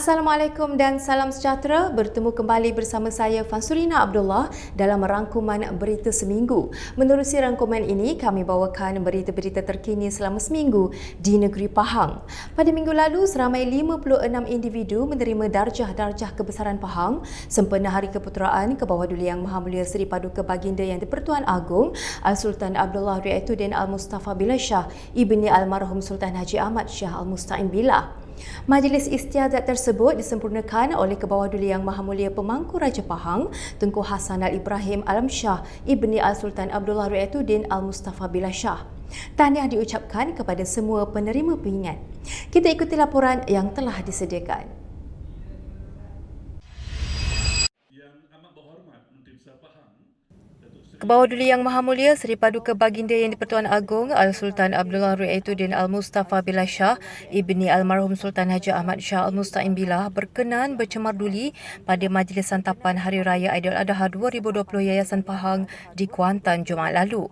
Assalamualaikum dan salam sejahtera. Bertemu kembali bersama saya Fansurina Abdullah dalam rangkuman Berita Seminggu. Menerusi rangkuman ini, kami bawakan berita-berita terkini selama seminggu di negeri Pahang. Pada minggu lalu, seramai 56 individu menerima darjah-darjah kebesaran Pahang sempena Hari Keputeraan Kebawah Duli Yang Maha Mulia Seri Paduka Baginda Yang di-Pertuan Agong Al-Sultan Abdullah Ri'ayatuddin Al-Mustafa Billah Shah ibni Almarhum Sultan Haji Ahmad Shah Al-Musta'in Billah. Majlis istiadat tersebut disempurnakan oleh Kebawah Duli Yang Maha Mulia Pemangku Raja Pahang Tunku Hassanal Ibrahim Alam Shah ibni Al-Sultan Abdullah Ri'ayatuddin Al-Mustafa Billah Shah. Tahniah diucapkan kepada semua penerima pingat. Kita ikuti laporan yang telah disediakan. Kebawah Duli Yang Maha Mulia Seri Paduka Baginda Yang di-Pertuan Agong Al-Sultan Abdullah Ri'ayatuddin Al-Mustafa Billah Shah ibni Almarhum Sultan Haji Ahmad Shah Al-Musta'in Billah berkenan bercemar duli pada Majlis Santapan Hari Raya Aidiladha 2020 Yayasan Pahang di Kuantan Jumaat lalu.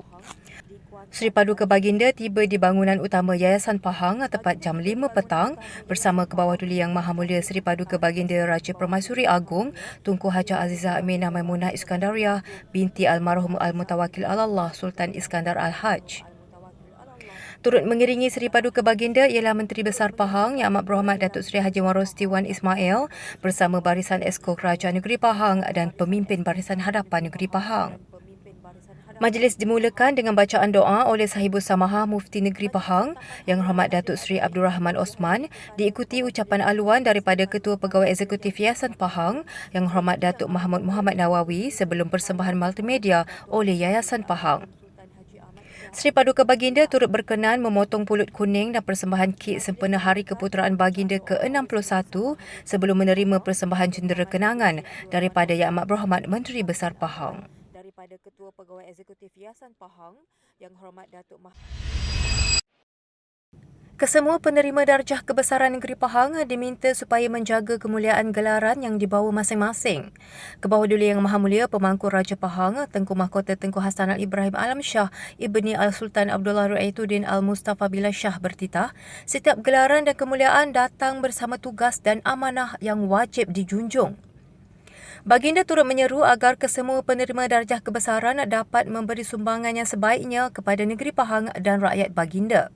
Seri Paduka Baginda tiba di bangunan utama Yayasan Pahang tepat jam 5 petang bersama Kebawah Duli Yang Maha Mulia Seri Paduka Baginda Raja Permaisuri Agong Tunku Hajah Azizah Aminah Maimunah Iskandariah binti Almarhum Al-Mutawakkil Allah Sultan Iskandar Al-Haj. Turut mengiringi Seri Paduka Baginda ialah Menteri Besar Pahang Yang Amat Berhormat Datuk Seri Haji Warosti Wan Ismail bersama Barisan Esko Kerajaan Negeri Pahang dan pemimpin Barisan Hadapan Negeri Pahang. Majlis dimulakan dengan bacaan doa oleh Sahibus Samahah Mufti Negeri Pahang Yang Hormat Datuk Seri Abdul Rahman Osman diikuti ucapan aluan daripada Ketua Pegawai Eksekutif Yayasan Pahang Yang Hormat Datuk Mahmud Muhammad Nawawi sebelum persembahan multimedia oleh Yayasan Pahang. Seri Paduka Baginda turut berkenan memotong pulut kuning dan persembahan kek sempena Hari Keputeraan Baginda ke-61 sebelum menerima persembahan cendera kenangan daripada Yang Amat Berhormat Menteri Besar Pahang. Daripada Ketua Pegawai Eksekutif Yayasan Pahang Yang Hormat Datuk Kesemua penerima darjah kebesaran negeri Pahang diminta supaya menjaga kemuliaan gelaran yang dibawa masing-masing. Kebawah Duli Yang Maha Mulia Pemangku Raja Pahang Tengku Mahkota Tengku Hassanal Ibrahim Alam Shah ibni Al-Sultan Abdullah Ri'ayatuddin Al-Mustafa Billah Shah bertitah, setiap gelaran dan kemuliaan datang bersama tugas dan amanah yang wajib dijunjung. Baginda turut menyeru agar kesemua penerima darjah kebesaran dapat memberi sumbangan yang sebaiknya kepada negeri Pahang dan rakyat Baginda.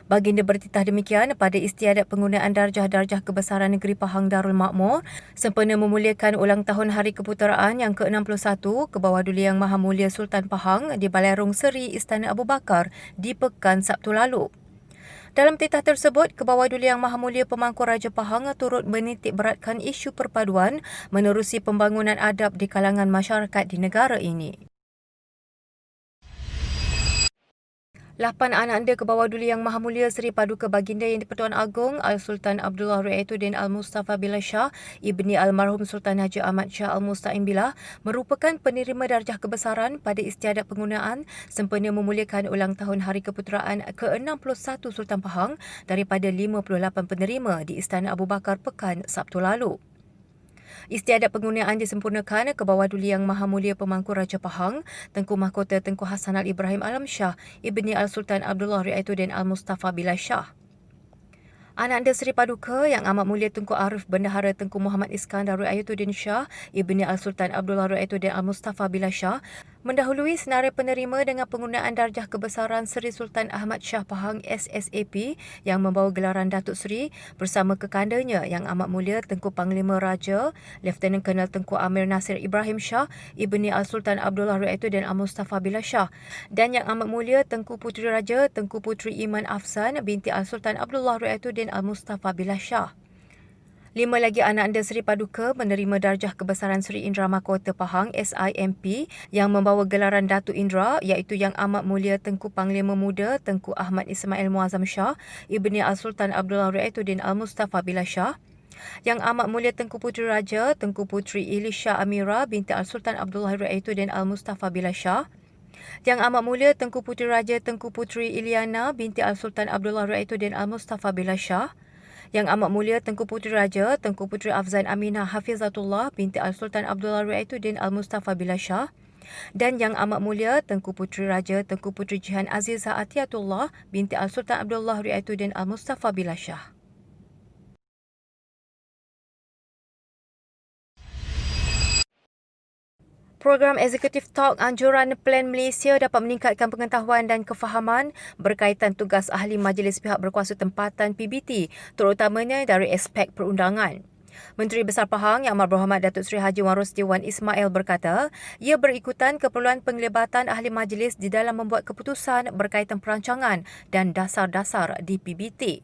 Baginda bertitah demikian pada istiadat penggunaan darjah-darjah kebesaran negeri Pahang Darul Makmur sempena memuliakan ulang tahun Hari Keputeraan yang ke-61 Kebawah Duli Yang Maha Mulia Sultan Pahang di Balai Rong Seri Istana Abu Bakar di Pekan Sabtu lalu. Dalam titah tersebut, Kebawah Duli Yang Maha Mulia Pemangku Raja Pahang turut menitik beratkan isu perpaduan menerusi pembangunan adab di kalangan masyarakat di negara ini. 8 anak anda Kebawah Duli Yang Maha Mulia Seri Paduka Baginda Yang di-Pertuan Agong Al-Sultan Abdullah Ri'ayatuddin Al-Mustafa Billah Shah ibni Almarhum Sultan Haji Ahmad Shah Al-Musta'in Billah merupakan penerima darjah kebesaran pada istiadat penggunaan sempena memuliakan ulang tahun Hari Keputeraan ke-61 Sultan Pahang daripada 58 penerima di Istana Abu Bakar Pekan Sabtu lalu. Istiadat penggunaan disempurnakan Kebawah Duli Yang Maha Mulia Pemangku Raja Pahang Tengku Mahkota Tengku Hassanal Ibrahim Alam Shah ibni Al-Sultan Abdullah Ri'ayatuddin Al-Mustafa Billah Shah. Ananda Seri Paduka Yang Amat Mulia Tunku Arif Bendahara Tengku Muhammad Iskandar Ri'ayatuddin Shah ibni Al-Sultan Abdullah Ri'ayatuddin Al-Mustafa Billah Shah mendahului senarai penerima dengan penggunaan darjah kebesaran Seri Sultan Ahmad Shah Pahang SSAP yang membawa gelaran Datuk Seri bersama kekandanya Yang Amat Mulia Tengku Panglima Raja Lieutenant Colonel Tengku Amir Nasir Ibrahim Shah ibni Al-Sultan Abdullah Ri'ayatuddin Al-Mustafa Billah Shah dan Yang Amat Mulia Tengku Puteri Raja Tengku Puteri Iman Afsan binti Al-Sultan Abdullah Ri'ayatuddin Al-Mustafa Billah Shah. 5 lagi anak anda Seri Paduka menerima darjah kebesaran Seri Indra Mahkota Pahang SIMP yang membawa gelaran Datuk Indra iaitu Yang Amat Mulia Tengku Panglima Muda Tengku Ahmad Ismail Muazzam Shah ibni Al-Sultan Abdullah Ri'ayatuddin Al-Mustafa Billah Shah, Yang Amat Mulia Tengku Puteri Raja Tengku Puteri Ilisha Amira binti Al-Sultan Abdullah Ri'ayatuddin Al-Mustafa Billah Shah, Yang Amat Mulia Tengku Puteri Raja Tengku Puteri Iliana binti Al-Sultan Abdullah Ri'ayatuddin Al-Mustafa Billah Shah, Yang Amat Mulia Tengku Puteri Raja Tengku Puteri Afzan Aminah Hafizatullah binti Al-Sultan Abdullah Ri'ayatuddin Al-Mustafa Billah Shah dan Yang Amat Mulia Tengku Puteri Raja Tengku Puteri Jihan Azizah Atiyatullah binti Al-Sultan Abdullah Ri'ayatuddin Al-Mustafa Billah Shah. Program Executive Talk Anjuran Plan Malaysia dapat meningkatkan pengetahuan dan kefahaman berkaitan tugas ahli majlis pihak berkuasa tempatan PBT, terutamanya dari aspek perundangan. Menteri Besar Pahang Yang Amat Berhormat Datuk Seri Haji Wan Rosli Wan Ismail berkata, ia berikutan keperluan penglibatan ahli majlis di dalam membuat keputusan berkaitan perancangan dan dasar-dasar di PBT.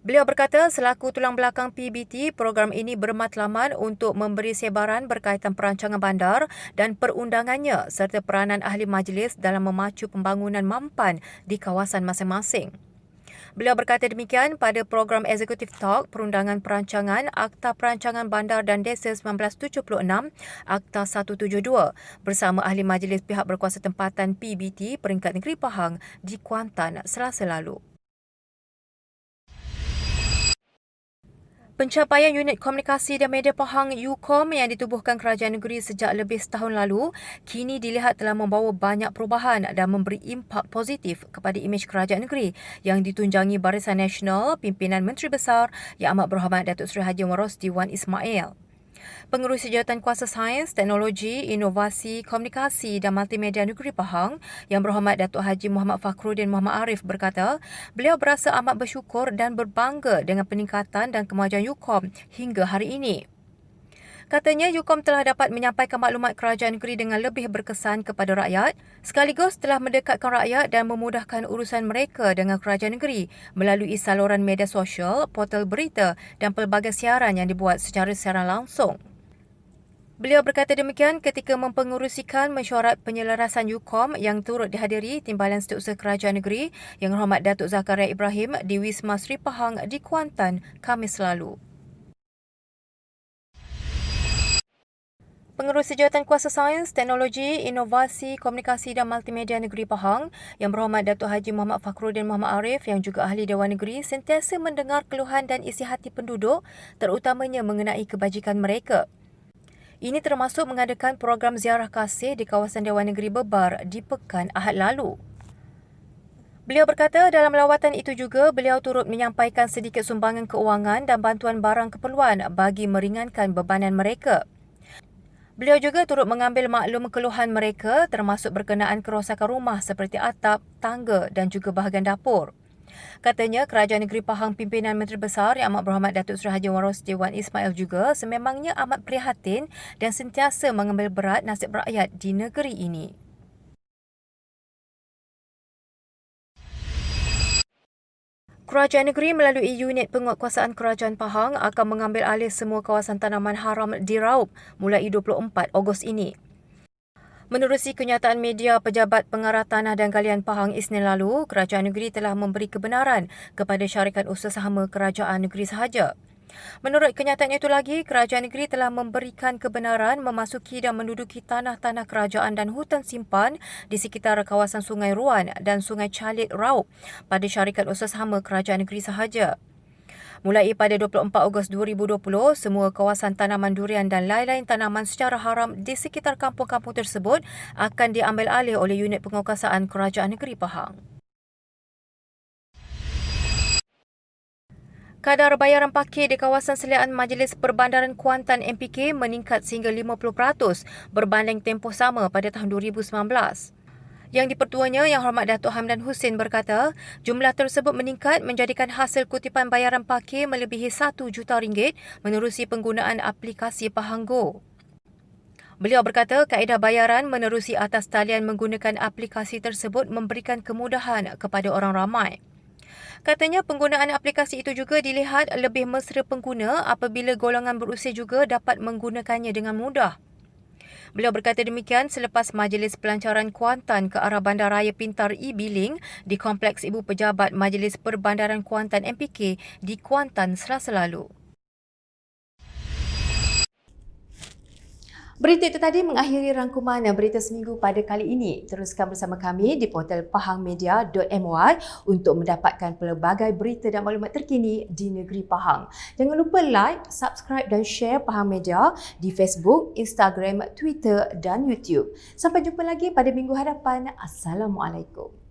Beliau berkata selaku tulang belakang PBT, program ini bermatlamat untuk memberi sebaran berkaitan perancangan bandar dan perundangannya serta peranan ahli majlis dalam memacu pembangunan mampan di kawasan masing-masing. Beliau berkata demikian pada program Executive Talk Perundangan Perancangan Akta Perancangan Bandar dan Desa 1976, Akta 172 bersama ahli majlis pihak berkuasa tempatan PBT peringkat negeri Pahang di Kuantan Selasa lalu. Pencapaian Unit Komunikasi dan Media Pahang UKOM yang ditubuhkan Kerajaan Negeri sejak lebih setahun lalu kini dilihat telah membawa banyak perubahan dan memberi impak positif kepada imej Kerajaan Negeri yang ditunjangi Barisan Nasional Pimpinan Menteri Besar Yang Amat Berhormat Datuk Seri Haji Wan Rosli Wan Ismail. Pengerusi Jawatankuasa Sains, Teknologi, Inovasi, Komunikasi dan Multimedia Negeri Pahang Yang Berhormat Datuk Haji Muhammad Fakhruddin Muhammad Arif berkata, beliau berasa amat bersyukur dan berbangga dengan peningkatan dan kemajuan UKOM hingga hari ini. Katanya UKOM telah dapat menyampaikan maklumat kerajaan negeri dengan lebih berkesan kepada rakyat, sekaligus telah mendekatkan rakyat dan memudahkan urusan mereka dengan kerajaan negeri melalui saluran media sosial, portal berita dan pelbagai siaran yang dibuat secara siaran langsung. Beliau berkata demikian ketika mempengerusikan mesyuarat penyelarasan UKOM yang turut dihadiri Timbalan Setiausaha Kerajaan Negeri Yang Berhormat Datuk Zakaria Ibrahim di Wisma Seri Pahang di Kuantan, Khamis lalu. Pengerusi Jawatankuasa Sains, Teknologi, Inovasi, Komunikasi dan Multimedia Negeri Pahang Yang Berhormat Datuk Haji Muhammad Fakhruddin Muhammad Arif yang juga ahli Dewan Negeri sentiasa mendengar keluhan dan isi hati penduduk terutamanya mengenai kebajikan mereka. Ini termasuk mengadakan program ziarah kasih di kawasan Dewan Negeri Bebar di pekan Ahad lalu. Beliau berkata dalam lawatan itu juga beliau turut menyampaikan sedikit sumbangan keuangan dan bantuan barang keperluan bagi meringankan bebanan mereka. Beliau juga turut mengambil maklum keluhan mereka termasuk berkenaan kerosakan rumah seperti atap, tangga dan juga bahagian dapur. Katanya Kerajaan Negeri Pahang Pimpinan Menteri Besar Yang Amat Berhormat Datuk Seri Haji Wan Rosli Wan Ismail juga sememangnya amat prihatin dan sentiasa mengambil berat nasib rakyat di negeri ini. Kerajaan Negeri melalui Unit Penguatkuasaan Kerajaan Pahang akan mengambil alih semua kawasan tanaman haram di Raup mulai 24 Ogos ini. Menerusi kenyataan media Pejabat Pengarah Tanah dan Galian Pahang Isnin lalu, Kerajaan Negeri telah memberi kebenaran kepada syarikat usaha sahama Kerajaan Negeri sahaja. Menurut kenyataan itu lagi, Kerajaan Negeri telah memberikan kebenaran memasuki dan menduduki tanah-tanah kerajaan dan hutan simpan di sekitar kawasan Sungai Ruan dan Sungai Calit Raup pada syarikat usaha sahama Kerajaan Negeri sahaja. Mulai pada 24 Ogos 2020, semua kawasan tanaman durian dan lain-lain tanaman secara haram di sekitar kampung-kampung tersebut akan diambil alih oleh Unit Penguatkuasaan Kerajaan Negeri Pahang. Kadar bayaran parkir di kawasan seliaan Majlis Perbandaran Kuantan MPK meningkat sehingga 50% berbanding tempoh sama pada tahun 2019. Yang di-Pertuanya Yang Hormat Datuk Hamdan Husin berkata, jumlah tersebut meningkat menjadikan hasil kutipan bayaran parkir melebihi RM1 juta menerusi penggunaan aplikasi Pahang Go. Beliau berkata kaedah bayaran menerusi atas talian menggunakan aplikasi tersebut memberikan kemudahan kepada orang ramai. Katanya penggunaan aplikasi itu juga dilihat lebih mesra pengguna apabila golongan berusia juga dapat menggunakannya dengan mudah. Beliau berkata demikian selepas Majlis Pelancaran Kuantan ke arah Bandaraya Pintar E-Billing di Kompleks Ibu Pejabat Majlis Perbandaran Kuantan MPK di Kuantan Selasa lalu. Berita itu tadi mengakhiri rangkuman berita seminggu pada kali ini. Teruskan bersama kami di portal pahangmedia.my untuk mendapatkan pelbagai berita dan maklumat terkini di negeri Pahang. Jangan lupa like, subscribe dan share Pahang Media di Facebook, Instagram, Twitter dan YouTube. Sampai jumpa lagi pada minggu hadapan. Assalamualaikum.